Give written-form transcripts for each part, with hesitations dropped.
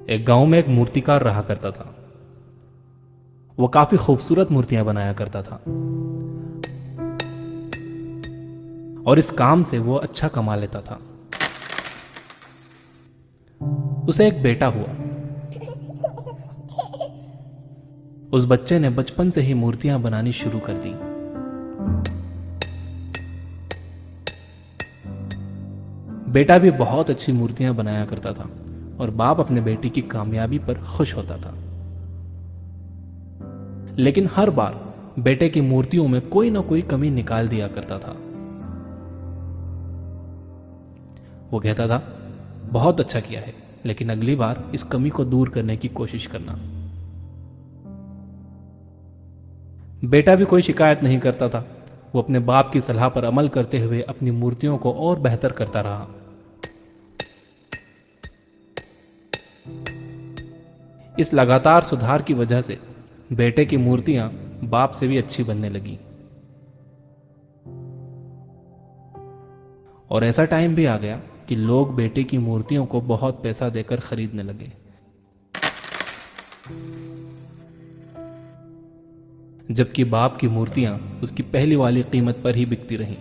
एक गांव में एक मूर्तिकार रहा करता था। वो काफी खूबसूरत मूर्तियां बनाया करता था और इस काम से वो अच्छा कमा लेता था। उसे एक बेटा हुआ। उस बच्चे ने बचपन से ही मूर्तियां बनानी शुरू कर दी। बेटा भी बहुत अच्छी मूर्तियां बनाया करता था और बाप अपने बेटे की कामयाबी पर खुश होता था। लेकिन हर बार बेटे की मूर्तियों में कोई ना कोई कमी निकाल दिया करता था। वो कहता था, बहुत अच्छा किया है, लेकिन अगली बार इस कमी को दूर करने की कोशिश करना। बेटा भी कोई शिकायत नहीं करता था। वो अपने बाप की सलाह पर अमल करते हुए अपनी मूर्तियों को और बेहतर करता रहा। इस लगातार सुधार की वजह से बेटे की मूर्तियां बाप से भी अच्छी बनने लगी। और ऐसा टाइम भी आ गया कि लोग बेटे की मूर्तियों को बहुत पैसा देकर खरीदने लगे। जबकि बाप की मूर्तियां उसकी पहली वाली कीमत पर ही बिकती रहीं।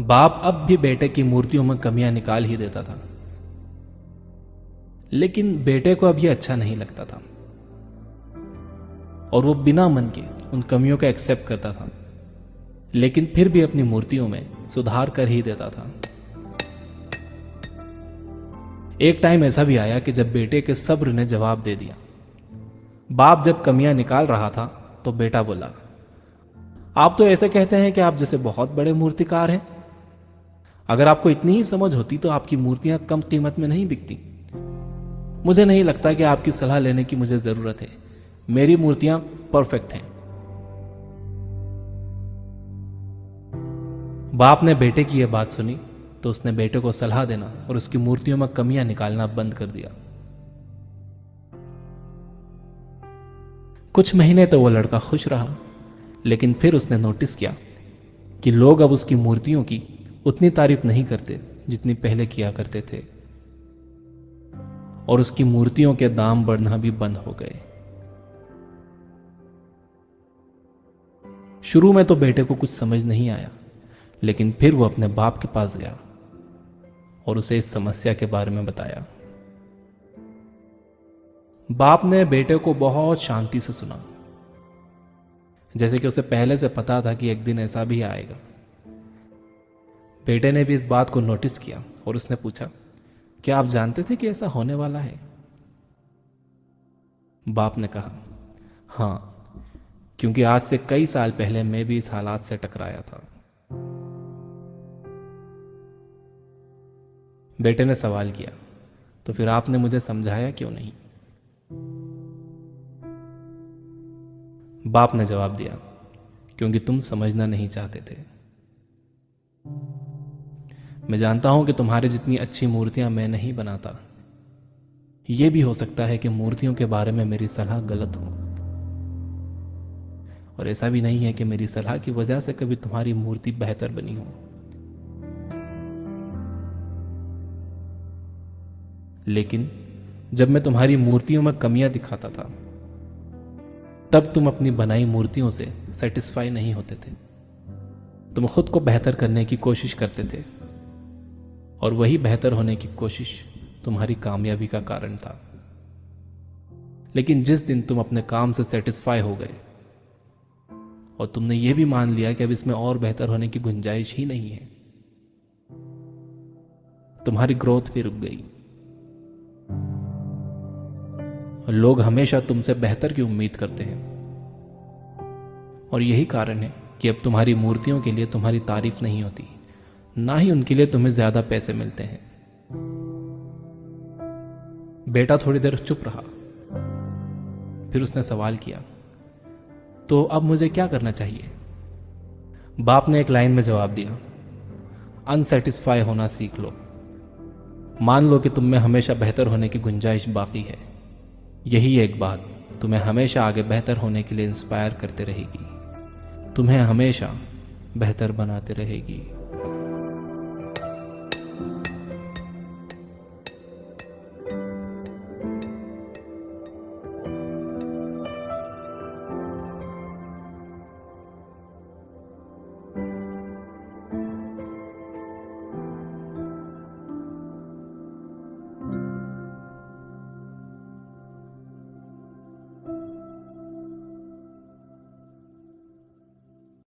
बाप अब भी बेटे की मूर्तियों में कमियां निकाल ही देता था, लेकिन बेटे को अब यह अच्छा नहीं लगता था और वो बिना मन के उन कमियों को एक्सेप्ट करता था, लेकिन फिर भी अपनी मूर्तियों में सुधार कर ही देता था। एक टाइम ऐसा भी आया कि जब बेटे के सब्र ने जवाब दे दिया। बाप जब कमियां निकाल रहा था तो बेटा बोला, आप तो ऐसे कहते हैं कि आप जैसे बहुत बड़े मूर्तिकार हैं। अगर आपको इतनी ही समझ होती तो आपकी मूर्तियां कम कीमत में नहीं बिकती। मुझे नहीं लगता कि आपकी सलाह लेने की मुझे जरूरत है। मेरी मूर्तियां परफेक्ट हैं। बाप ने बेटे की यह बात सुनी तो उसने बेटे को सलाह देना और उसकी मूर्तियों में कमियां निकालना बंद कर दिया। कुछ महीने तो वो लड़का खुश रहा, लेकिन फिर उसने नोटिस किया कि लोग अब उसकी मूर्तियों की उतनी तारीफ नहीं करते जितनी पहले किया करते थे और उसकी मूर्तियों के दाम बढ़ना भी बंद हो गए। शुरू में तो बेटे को कुछ समझ नहीं आया, लेकिन फिर वो अपने बाप के पास गया और उसे इस समस्या के बारे में बताया। बाप ने बेटे को बहुत शांति से सुना, जैसे कि उसे पहले से पता था कि एक दिन ऐसा भी आएगा। बेटे ने भी इस बात को नोटिस किया और उसने पूछा, क्या आप जानते थे कि ऐसा होने वाला है? बाप ने कहा, हाँ, क्योंकि आज से कई साल पहले मैं भी इस हालात से टकराया था। बेटे ने सवाल किया, तो फिर आपने मुझे समझाया क्यों नहीं? बाप ने जवाब दिया, क्योंकि तुम समझना नहीं चाहते थे। मैं जानता हूं कि तुम्हारे जितनी अच्छी मूर्तियां मैं नहीं बनाता। यह भी हो सकता है कि मूर्तियों के बारे में मेरी सलाह गलत हो, और ऐसा भी नहीं है कि मेरी सलाह की वजह से कभी तुम्हारी मूर्ति बेहतर बनी हो। लेकिन जब मैं तुम्हारी मूर्तियों में कमियां दिखाता था, तब तुम अपनी बनाई मूर्तियों से सेटिस्फाई नहीं होते थे। तुम खुद को बेहतर करने की कोशिश करते थे और वही बेहतर होने की कोशिश तुम्हारी कामयाबी का कारण था। लेकिन जिस दिन तुम अपने काम से सेटिस्फाई हो गए और तुमने यह भी मान लिया कि अब इसमें और बेहतर होने की गुंजाइश ही नहीं है, तुम्हारी ग्रोथ भी रुक गई। लोग हमेशा तुमसे बेहतर की उम्मीद करते हैं और यही कारण है कि अब तुम्हारी मूर्तियों के लिए तुम्हारी तारीफ नहीं होती, ना ही उनके लिए तुम्हें ज्यादा पैसे मिलते हैं। बेटा थोड़ी देर चुप रहा, फिर उसने सवाल किया, तो अब मुझे क्या करना चाहिए? बाप ने एक लाइन में जवाब दिया, अनसेटिस्फाई होना सीख लो। मान लो कि तुम में हमेशा बेहतर होने की गुंजाइश बाकी है। यही एक बात तुम्हें हमेशा आगे बेहतर होने के लिए इंस्पायर करते रहेगी, तुम्हें हमेशा बेहतर बनाते रहेगी।